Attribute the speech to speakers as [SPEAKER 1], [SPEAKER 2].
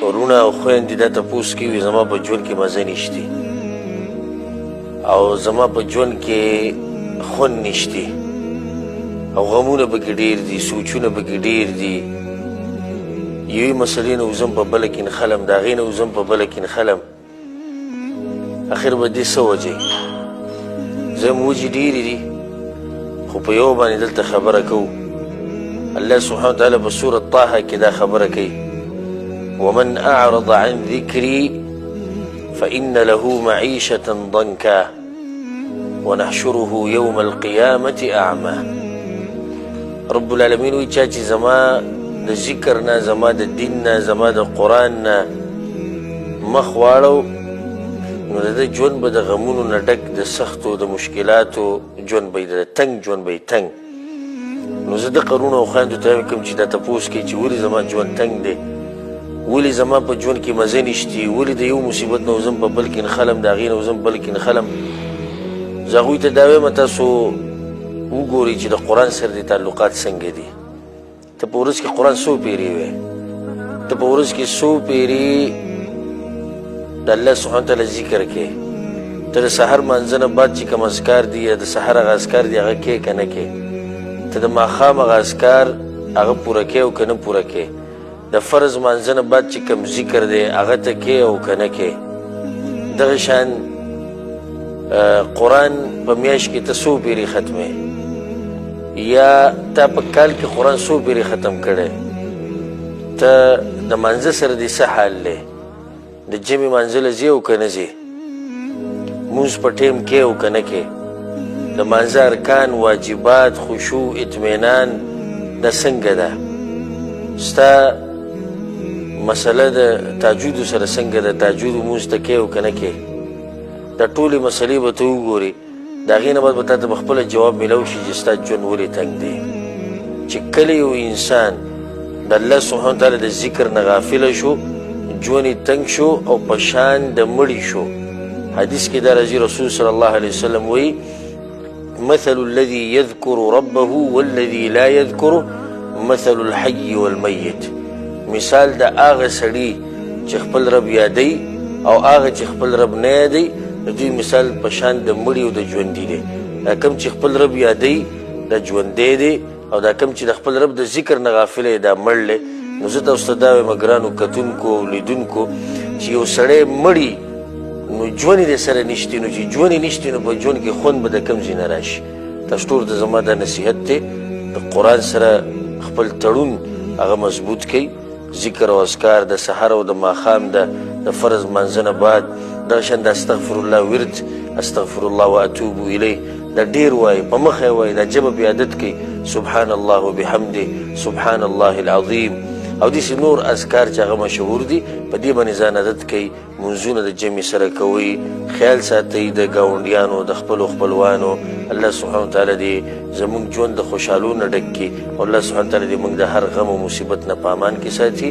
[SPEAKER 1] ورونه او خویندې دا تپوس کوي زما په ژوند کې مزه نشته او زما په ژوند کې خوند نشته او غمونه پکې ډېر دي سوچونه پکې ډېر دي یوې مسلې نه وزم په بله کې نښلم د هغې نه وزم په بله کې نښلم اخر به دې څه وجې زم وجې ډېرې دي خو په یو باندې دلته خبره کوو الله سبحانه وتعالی په سورة طه کې دا خبره کوي ومن أعرض عن ذكري فإن له معيشة ضنكا ونحشره يوم القيامة أعمى رب العالمين وی چا چې زما د ذکر نه زما د دین نه زما د قرآن نه مخ واړو نو د ده ژوند به د غمونو نه ډک د سختو د مشکلاتو ژوند به د تنګ ژوند به تنګ نو زه د قرونو او خویندو ته کوم چې دا تپوس کوي چې ولې زما ژوند تنګ دی ولې زما په ژوند کې مزه نشتي ولې د یو مصیبت نه وزم په بل کې نښلم د هغې نه وزم بل کې نښلم زه هغوی ته دا وایم تاسو وګورئ چې د قرآن سره د تعلقات څنګه دي ته په ورځ کې قرآن څو پیرې وی ته په ورځ کې څو پیرې د الله سبحانه تعالی ذکر کې ته د سحر مانځه نه بعد چې کوم اذکار دي یا د سحر هغه اذکار دي هغه کې که نه کې ته د ماښام هغه اذکار هغه پوره کې او که نه پوره کې د فرض مانځه نه بعد چې کوم ذکر دی هغه ته کې او که نه کې دغه شان قرآن په میاشت کې ته څو پیرې ختمې یا تا په کال کې قرآن څو پیرې ختم کړی ته د مانځه سره دې څه حال دی د جمعې مانځه له ځې او که نه ځې مونځ په ټیم کې او که نه کې د مانځه ارکان واجبات خشوع اطمینان دا څنګه ده ستا مسله د تهجدو سره څنګه ده تهجد مونځ ته کې او که نه کې دا ټولې مسلې به ته وګورې د هغې نه بعد به تا ته به خپله جواب میلاو شي چې ستا ژوند ولې تنګ دی چې کله یو انسان د الله سبحانه وتعالی د ذکر نه غافله شو ژوند یې تنګ شو او په شان د مړي شو حدیث کې دا راځي رسول صلی الله علیه وسلم وایي مثل الذي يذكر ربه والذي لا يذكره مثل الحي والمیت مثال د هغه سړي چې خپل رب یادوي او هغه چې خپل رب نه یادوي د دوی مثال په شان د مړي او د ژوندي دی دا کوم چې خپل رب یادوي دا ژوندی دی او دا کوم چې د خپل رب د ذکر نه غافل دی دا مړ دی نو زه تاسو ته دا وایم ګرانو کتونکو لیدونکو چې یو سړی مړي نو ژوند یې سره نشتی نو چې ژوند یې نشتی نو په ژوند کې خوند به د کوم ځای نه راشي تاسو ټولو ته زما دا نصیحت دی د قرآن سره خپل تړون هغه مضبوط کړئ ذکر او اذکار د سحر او د ماښام د فرض منځه نه بعد دغه شان د استغفر الله ورد استغفر الله واتوب الیه دا ډېر وایي په مخه یې وایي دا ژبه بې عادت کوي سبحان الله وبحمده سبحان الله العظیم او داسې نور اذکار چې هغه مشهور دي په دې باندې ځان عادت کوي منځونه د جمع سره کوئ خیال ساتئ د ګاونډیانو د خپلو خپلوانو الله سبحانه وتعالی دې زموږ ژوند د خوشحالو نه ډک کړي او الله سبحانه وتعالی دې موږ د هر غم او مصیبت نه په امان کې ساتي